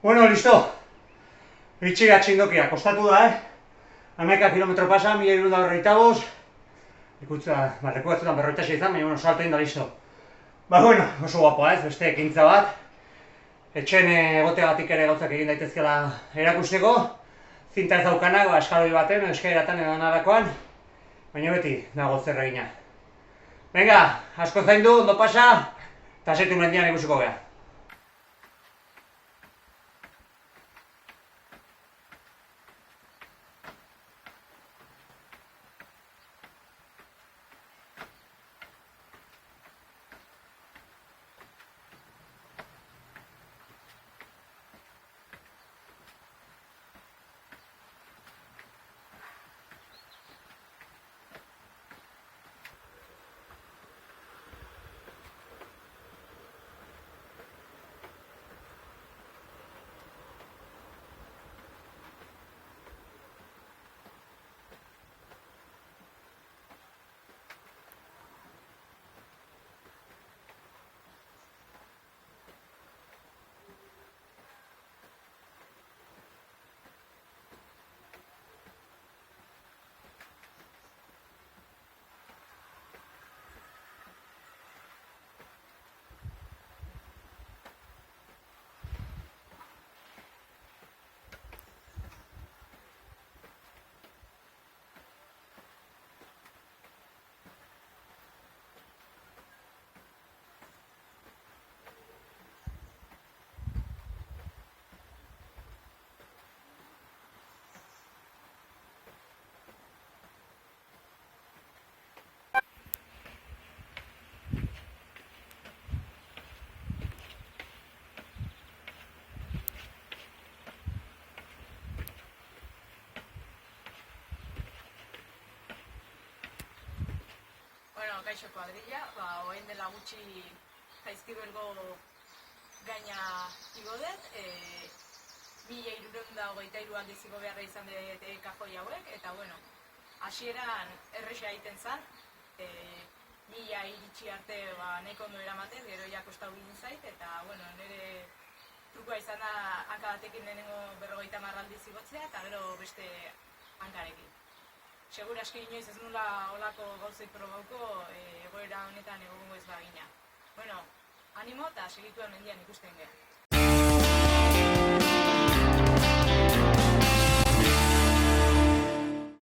Bueno, listo. Itxiga txindokia, kostatu da, 11 kilometro pasa, 1245. Ikutza, leku batzutan 46 izan, baina salto egin da listo. Bueno, oso guapoa ez, beste ekintza bat. Etxen egoteagatik ere gauzak egin daitezkela erakusteko. Zinta ez daukanak, eskaloi baten, eskairatan edo narakoan. Baina beti dago zer egina. Venga, asko zaindu, ondo pasa, eta setu mendian ikusiko geha. Kaixo kuadrilla, oain dela gutxi Jaizkibelgo gaina igo dut, 1323 aldiz igo beharra izan dut kajoi hauek, eta bueno, hasieran erresa egiten zen, 1000 iritsi arte nahiko ondo eramatez, gero ja kostau ginen zait, eta bueno, nire trukoa izan da hanka batekin lehenengo 50 aldiz igotzea, eta gero beste hankarekin. Segur aski inoiz ez nula olako gauzei probauko egoera honetan egongo ez bagina. Bueno, animo eta segituen mendian ikusten geha.